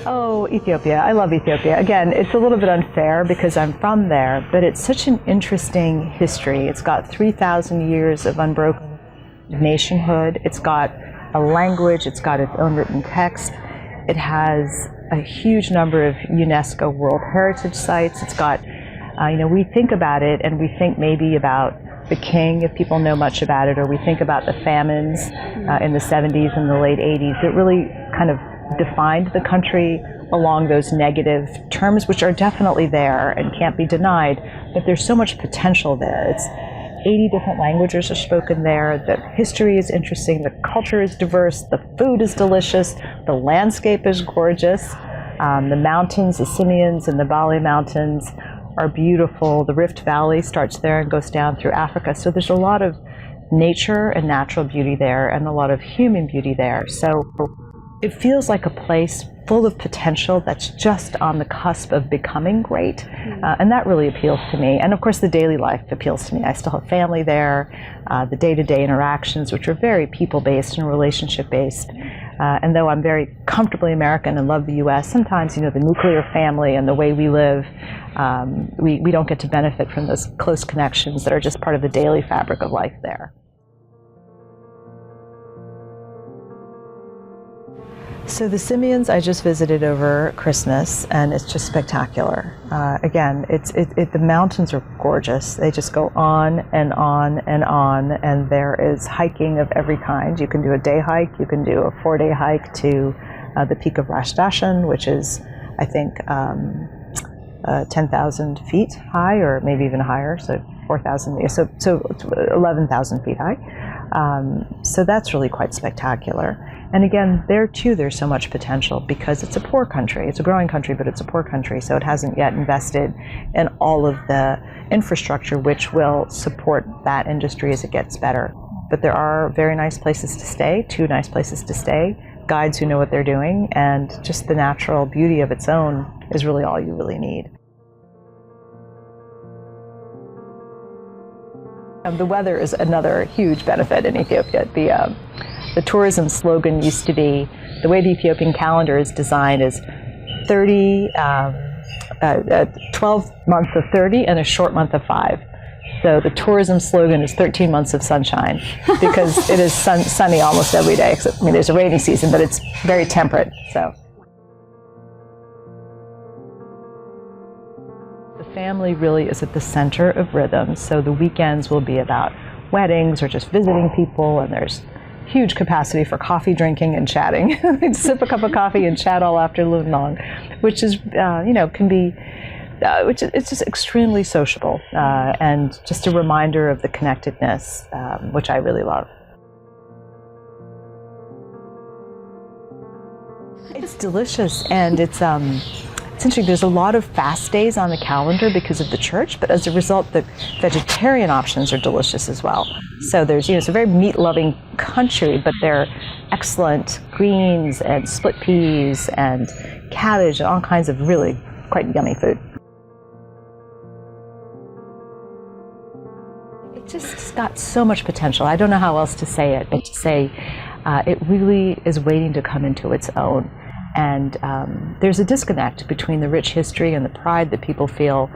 Oh, Ethiopia. I love Ethiopia. Again, it's a little bit unfair because I'm from there, but it's such an interesting history. It's got 3,000 years of unbroken nationhood. It's got a language. It's got its own written text. It has a huge number of UNESCO World Heritage Sites. It's got, we think about it and we think maybe about the king, if people know much about it, or we think about the famines in the 70s and the late 80s. It really kind of defined the country along those negative terms, which are definitely there and can't be denied, but there's so much potential there. It's 80 different languages are spoken there, the history is interesting, the culture is diverse, the food is delicious, the landscape is gorgeous, the mountains, the Simians and the Bali Mountains are beautiful, the Rift Valley starts there and goes down through Africa, so there's a lot of nature and natural beauty there and a lot of human beauty there. So it feels like a place full of potential that's just on the cusp of becoming great, and that really appeals to me. And of course the daily life appeals to me. I still have family there, the day-to-day interactions, which are very people-based and relationship-based. And though I'm very comfortably American and love the US, sometimes, the nuclear family and the way we live, we don't get to benefit from those close connections that are just part of the daily fabric of life there. So the Simians I just visited over Christmas, and it's just spectacular. Again, the mountains are gorgeous. They just go on and on and on, and there is hiking of every kind. You can do a day hike, you can do a 4-day hike to the peak of Rosh Hashanah, which is, I think, 10,000 feet high, or maybe even higher, so 4,000, so 11,000 feet high. So that's really quite spectacular. And again, there too, there's so much potential because it's a poor country. It's a growing country, but it's a poor country, so it hasn't yet invested in all of the infrastructure which will support that industry as it gets better. But there are very nice places to stay, 2 nice places to stay, guides who know what they're doing, and just the natural beauty of its own is really all you really need. The weather is another huge benefit in Ethiopia. The tourism slogan used to be, the way the Ethiopian calendar is designed is 12 months of 30 and a short month of 5. So the tourism slogan is 13 months of sunshine because it is sunny almost every day. Except, there's a rainy season, but it's very temperate. So the family really is at the center of rhythm. So the weekends will be about weddings or just visiting people, and there's huge capacity for coffee drinking and chatting. Sip a cup of coffee and chat all afternoon long, which is, can be, it's just extremely sociable and just a reminder of the connectedness, which I really love. It's delicious, and it's interesting. There's a lot of fast days on the calendar because of the church, but as a result, the vegetarian options are delicious as well. So there's, it's a very meat-loving country, but they're excellent greens and split peas and cabbage and all kinds of really quite yummy food. It just got so much potential. I don't know how else to say it, but to say it really is waiting to come into its own. And there's a disconnect between the rich history and the pride that people feel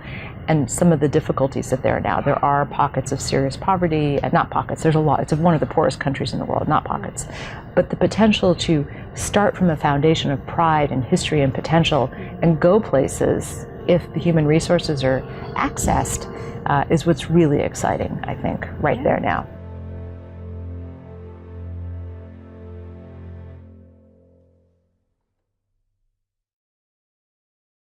and some of the difficulties that there are now. There are pockets of serious poverty, not pockets, there's a lot. It's one of the poorest countries in the world, not pockets. But the potential to start from a foundation of pride and history and potential and go places if the human resources are accessed is what's really exciting, I think, right there now.